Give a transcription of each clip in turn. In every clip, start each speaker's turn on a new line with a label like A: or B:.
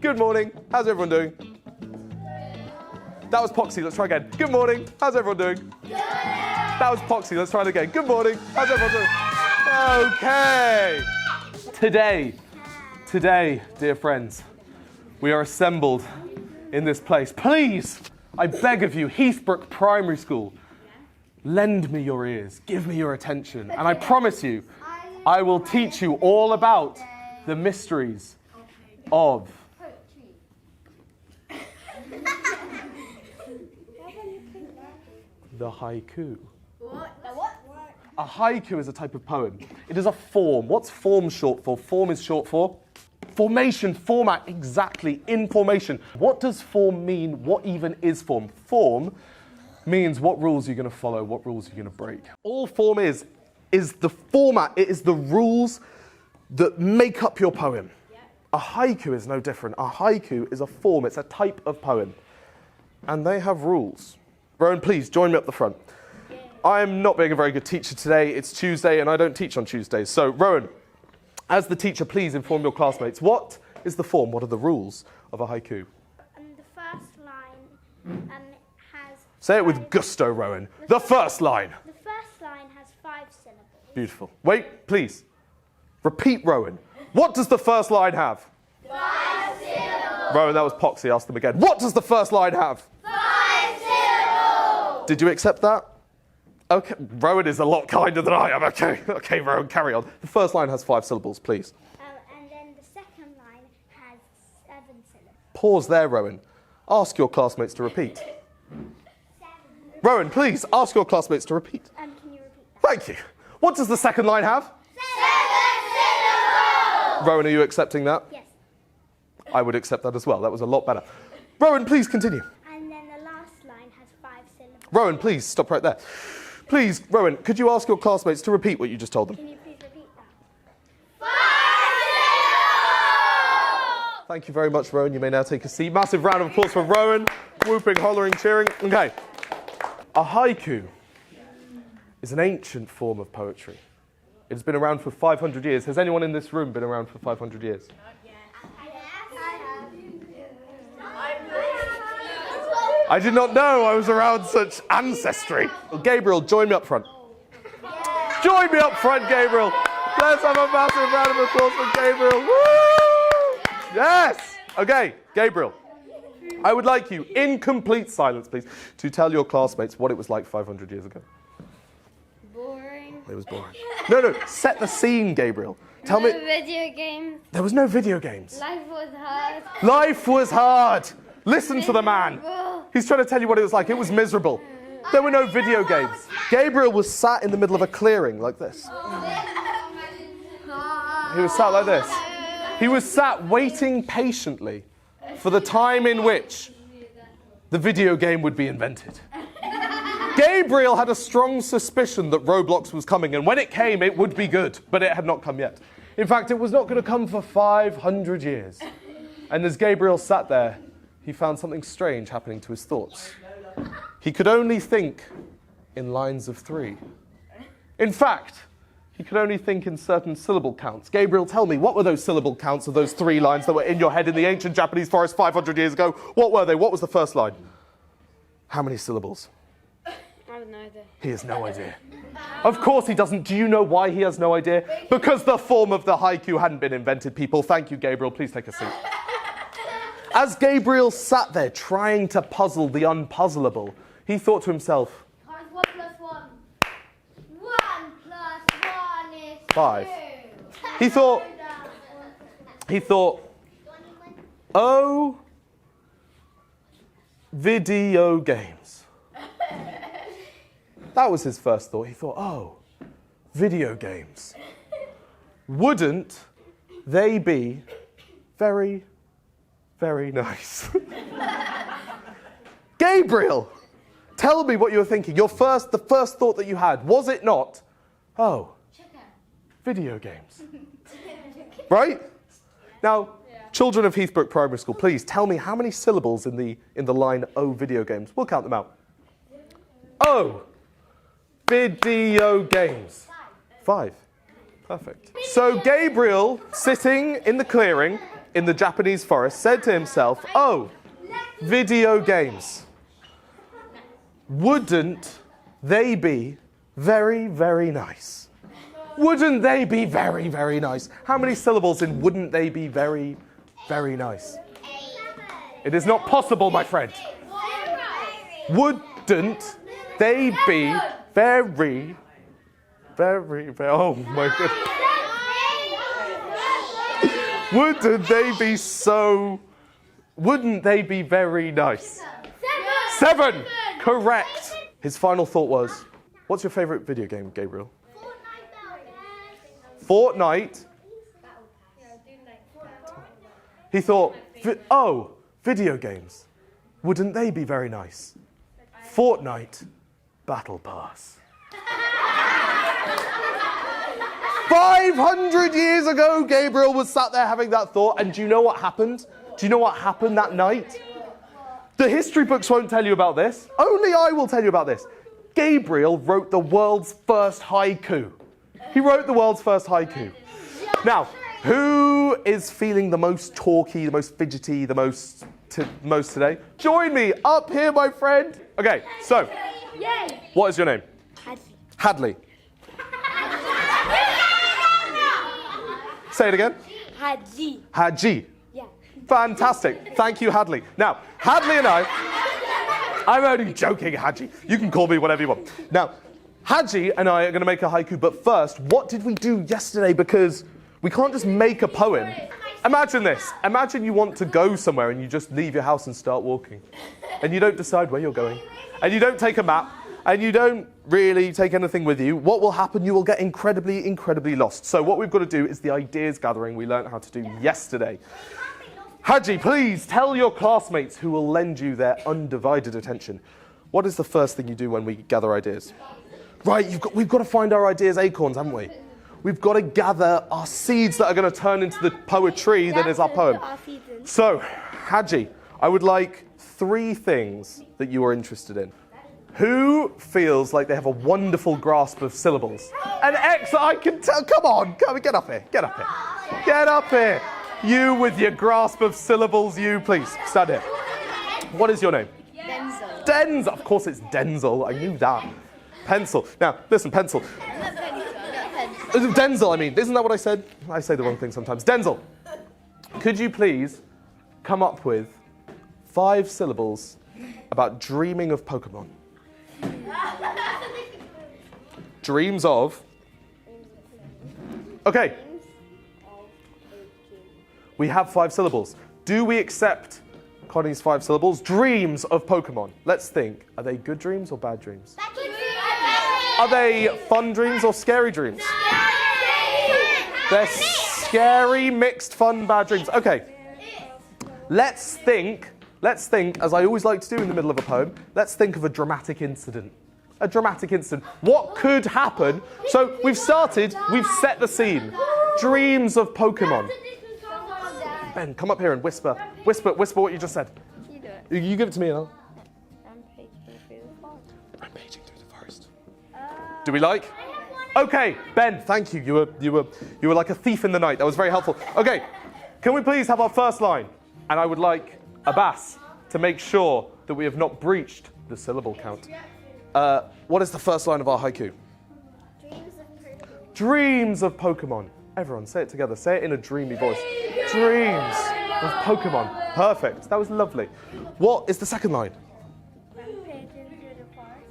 A: Good morning. How's everyone doing? That was Poxy. Let's try again. Good morning. How's everyone doing? Good. That was Poxy. Let's try it again. Good morning. How's everyone doing? Okay. Today, dear friends, we are assembled in this place. Please, I beg of you, Heathbrook Primary School, lend me your ears, give me your attention, and I promise you, I will teach you all about the mysteries of the haiku. A haiku is a type of poem. It is a form. What's form short for? Form is short for formation, format, exactly, information. What does form mean? What even is form? Form means what rules you're going to follow, what rules you're going to break. All form is the format. It is the rules that make up your poem. A haiku is no different. A haiku is a form. It's a type of poem. And they have rules. Rowan, please join me up the front. I am not being a very good teacher today. It's Tuesday and I don't teach on Tuesdays. So, Rowan, as the teacher, please inform your classmates. What is the form? What are the rules of a haiku?
B: The first line has...
A: Say it with gusto, Rowan. The first line.
B: The first line has 5 syllables.
A: Beautiful. Wait, please. Repeat, Rowan. What does the first line have?
B: 5 syllables.
A: Rowan, that was Poxy. Ask them again. What does the first line have?
B: 5 syllables.
A: Did you accept that? Okay, Rowan is a lot kinder than I am. Okay, Rowan, carry on. The first line has 5 syllables, please.
B: And then the second line has 7 syllables.
A: Pause there, Rowan. Ask your classmates to repeat.
B: 7.
A: Rowan, please, ask your classmates to repeat.
B: Can you repeat that?
A: Thank you. What does the second line have?
B: 7 syllables.
A: Rowan, are you accepting that?
B: Yes.
A: I would accept that as well. That was a lot better. Rowan, please continue.
B: And then the last line has 5 syllables.
A: Rowan, please, stop right there. Please, Rowan, could you ask your classmates to repeat what you just told them?
B: Can you please repeat that? 5 syllables.
A: Thank you very much, Rowan. You may now take a seat. Massive round of applause for Rowan. Whooping, hollering, cheering. Okay. A haiku is an ancient form of poetry. It's been around for 500 years. Has anyone in this room been around for 500 years? I did not know I was around such ancestry. Well, Gabriel, join me up front. Join me up front, Gabriel. Let's have a massive round of applause for Gabriel. Woo! Yes. Okay, Gabriel. I would like you, in complete silence, please, to tell your classmates what it was like 500 years ago.
B: Boring.
A: It was boring. No, set the scene, Gabriel. Tell me.
B: Video games.
A: There was no video games.
B: Life was hard.
A: Life was hard. Listen to the man. He's trying to tell you what it was like. It was miserable. There were no video games. Gabriel was sat in the middle of a clearing like this. He was sat like this. He was sat waiting patiently for the time in which the video game would be invented. Gabriel had a strong suspicion that Roblox was coming, and when it came, it would be good, but it had not come yet. In fact, it was not going to come for 500 years. And as Gabriel sat there, he found something strange happening to his thoughts. He could only think in lines of 3. In fact, he could only think in certain syllable counts. Gabriel, tell me, what were those syllable counts of those 3 lines that were in your head in the ancient Japanese forest 500 years ago? What were they? What was the first line? How many syllables?
B: I have no idea.
A: He has no idea. Of course he doesn't. Do you know why he has no idea? Because the form of the haiku hadn't been invented, people. Thank you, Gabriel. Please take a seat. As Gabriel sat there trying to puzzle the unpuzzleable, he thought to himself,
B: 1 + 1. 1 + 1 is
A: 5.
B: 2.
A: He thought, oh, video games. That was his first thought. He thought, oh, video games. Wouldn't they be very, very nice? Gabriel, tell me what you were thinking. The first thought that you had, was it not, oh, video games? Right? Now, children of Heathbrook Primary School, please tell me how many syllables in the line, oh, video games. We'll count them out. Oh, video games. 5. Perfect. So Gabriel, sitting in the clearing, in the Japanese forest said to himself, oh, video games. Wouldn't they be very, very nice? Wouldn't they be very, very nice? How many syllables in wouldn't they be very, very nice? It is not possible, my friend. Wouldn't they be very, very, very, oh my goodness. Wouldn't they be so, wouldn't they be very nice? 7! Correct. His final thought was, what's your favourite video game, Gabriel? Fortnite. He thought, oh, video games. Wouldn't they be very nice? Fortnite Battle Pass. 500 years ago, Gabriel was sat there having that thought, and do you know what happened? Do you know what happened that night? The history books won't tell you about this. Only I will tell you about this. Gabriel wrote the world's first haiku. He wrote the world's first haiku. Now, who is feeling the most talky, the most fidgety, the most today? Join me up here, my friend. Okay, so, what is your name? Hadley. Say it again. Haji. Yeah. Fantastic. Thank you, Hadley. Now, Hadley and I'm only joking, Haji. You can call me whatever you want. Now, Haji and I are going to make a haiku, but first, what did we do yesterday? Because we can't just make a poem. Imagine this. Imagine you want to go somewhere and you just leave your house and start walking. And you don't decide where you're going. And you don't take a map. And you don't really take anything with you. What will happen? You will get incredibly, incredibly lost. So what we've got to do is the ideas gathering we learned how to do yesterday. Haji, please tell your classmates who will lend you their undivided attention. What is the first thing you do when we gather ideas? Right, we've got to find our ideas acorns, haven't we? We've got to gather our seeds that are going to turn into the poetry that is our poem. So, Haji, I would like 3 things that you are interested in. Who feels like they have a wonderful grasp of syllables? An X, I can tell. Come on, get up here. Get up here. Get up here. You with your grasp of syllables, you please. Stand here. What is your name?
B: Denzel.
A: Denzel. Of course it's Denzel. I knew that. Pencil. Now, listen, pencil. Denzel, I mean. Isn't that what I said? I say the wrong thing sometimes. Denzel, could you please come up with 5 syllables about dreaming of Pokemon? Dreams of. Okay. We have 5 syllables. Do we accept Connie's 5 syllables? Dreams of Pokemon. Let's think. Are they good dreams or bad dreams? Are they fun dreams or scary dreams? They're scary, mixed, fun, bad dreams. Okay. Let's think, as I always like to do in the middle of a poem, let's think of a dramatic incident. A dramatic incident. What could happen? So we've started, we've set the scene. Dreams of Pokemon. Ben, come up here and whisper what you just said.
B: You do it.
A: You give it to me, huh?
B: Rampaging through the forest.
A: Do we like? Okay, Ben, thank you. You were like a thief in the night. That was very helpful. Okay, can we please have our first line? And I would like Abbas to make sure that we have not breached the syllable count. What is the first line of our haiku? Dreams of Pokemon. Everyone, say it together. Say it in a dreamy voice. Dreams of Pokemon. Perfect. That was lovely. What is the second line?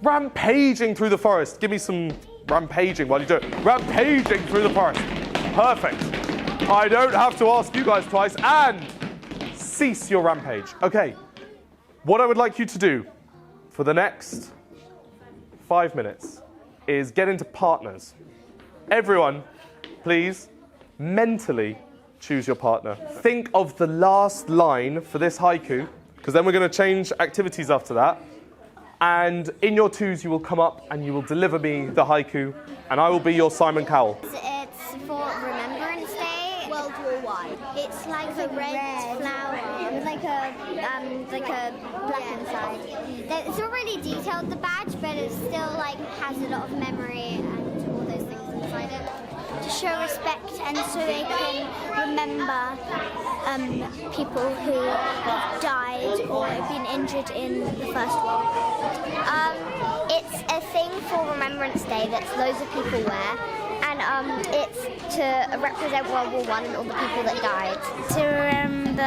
A: Rampaging through the forest. Give me some rampaging while you do it. Rampaging through the forest. Perfect. I don't have to ask you guys twice. And cease your rampage. Okay. What I would like you to do for the next 5 minutes is get into partners. Everyone, please, mentally choose your partner. Think of the last line for this haiku, because then we're going to change activities after that. And in your twos, you will come up and you will deliver me the haiku, and I will be your Simon Cowell.
B: It's for Remembrance Day. World War I. It's like a red flower with like a black inside. It's not really detailed, the badge, but it still like has a lot of memory and all those things inside it. to show respect and so they can remember people who have died or have been injured in the First World War. It's a thing for Remembrance Day that loads of people wear, and it's to represent World War I and all the people that died. To remember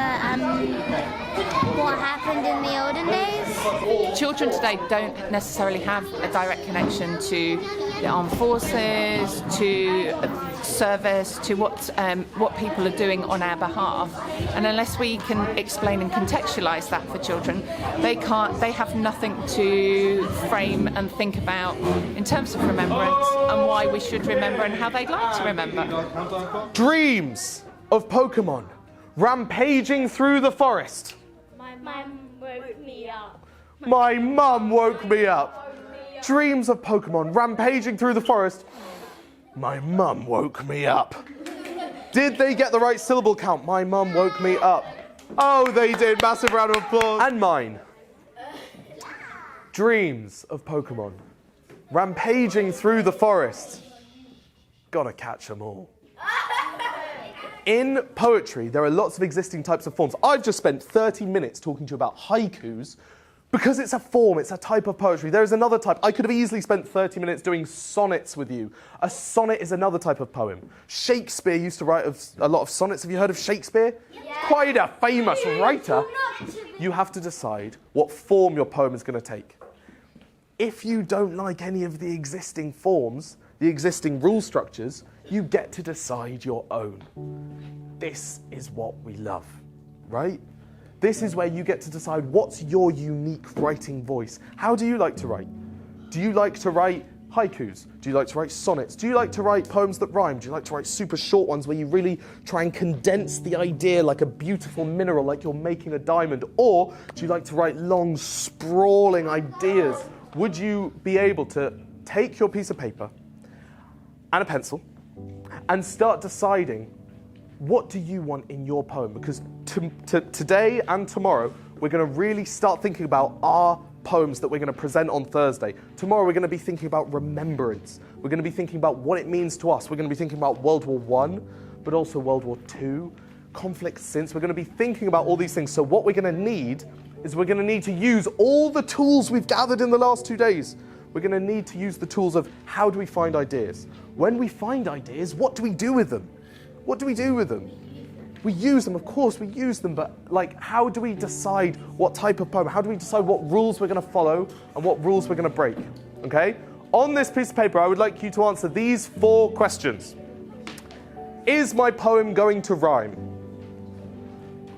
B: what happened in the olden days.
C: Children today don't necessarily have a direct connection to the armed forces, to service, to what people are doing on our behalf, and unless we can explain and contextualise that for children, they have nothing to frame and think about in terms of remembrance and why we should remember and how they'd like to remember.
A: Dreams of Pokemon rampaging through the forest.
B: My mum woke me up.
A: My mum woke me up. Dreams of Pokemon rampaging through the forest. My mum woke me up. Did they get the right syllable count? My mum woke me up. Oh, they did. Massive round of applause. And mine. Dreams of Pokemon rampaging through the forest. Gotta catch them all. In poetry, there are lots of existing types of forms. I've just spent 30 minutes talking to you about haikus because it's a form, it's a type of poetry. There is another type. I could have easily spent 30 minutes doing sonnets with you. A sonnet is another type of poem. Shakespeare used to write a lot of sonnets. Have you heard of Shakespeare? Yeah. Quite a famous writer. You have to decide what form your poem is going to take. If you don't like any of the existing forms, the existing rule structures, you get to decide your own. This is what we love, right? This is where you get to decide what's your unique writing voice. How do you like to write? Do you like to write haikus? Do you like to write sonnets? Do you like to write poems that rhyme? Do you like to write super short ones where you really try and condense the idea like a beautiful mineral, like you're making a diamond? Or do you like to write long, sprawling ideas? Would you be able to take your piece of paper and a pencil and start deciding what do you want in your poem? Because today and tomorrow, we're going to really start thinking about our poems that we're going to present on Thursday. Tomorrow, we're going to be thinking about remembrance. We're going to be thinking about what it means to us. We're going to be thinking about World War I, but also World War II, conflict since. We're going to be thinking about all these things. So what we're going to need is we're going to need to use all the tools we've gathered in the last 2 days. We're going to need to use the tools of how do we find ideas? When we find ideas, what do we do with them? What do we do with them? We use them, of course, we use them, but how do we decide what type of poem? How do we decide what rules we're going to follow and what rules we're going to break? Okay? On this piece of paper, I would like you to answer these 4 questions. Is my poem going to rhyme?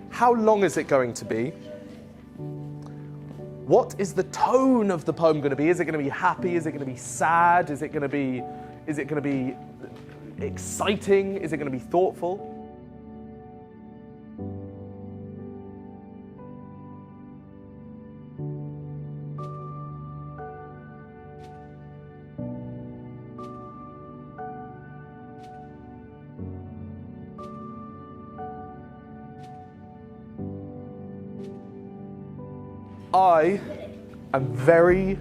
A: How long is it going to be? What is the tone of the poem going to be? Is it going to be happy? Is it going to be sad? Is it going to be exciting? Is it going to be thoughtful? I am very,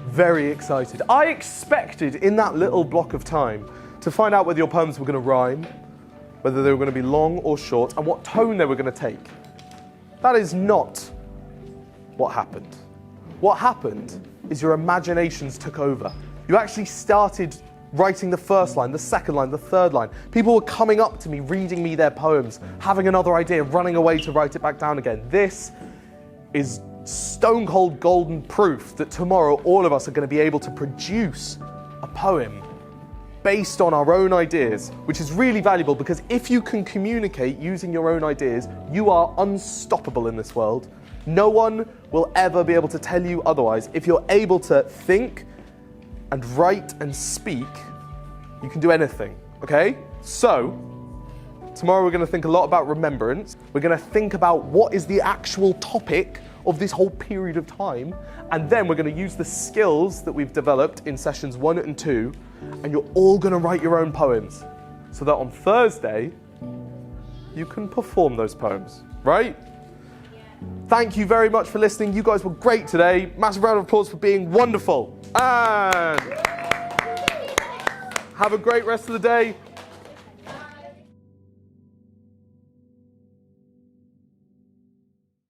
A: very excited. I expected in that little block of time to find out whether your poems were going to rhyme, whether they were going to be long or short, and what tone they were going to take. That is not what happened. What happened is your imaginations took over. You actually started writing the first line, the second line, the third line. People were coming up to me, reading me their poems, having another idea, running away to write it back down again. This is stone cold golden proof that tomorrow all of us are going to be able to produce a poem based on our own ideas, which is really valuable because if you can communicate using your own ideas, you are unstoppable in this world. No one will ever be able to tell you otherwise. If you're able to think and write and speak, you can do anything, okay? So, tomorrow we're going to think a lot about remembrance. We're going to think about what is the actual topic of this whole period of time, and then we're going to use the skills that we've developed in sessions 1 and 2, and you're all going to write your own poems, so that on Thursday, you can perform those poems, right? Thank you very much for listening. You guys were great today. Massive round of applause for being wonderful. And have a great rest of the day.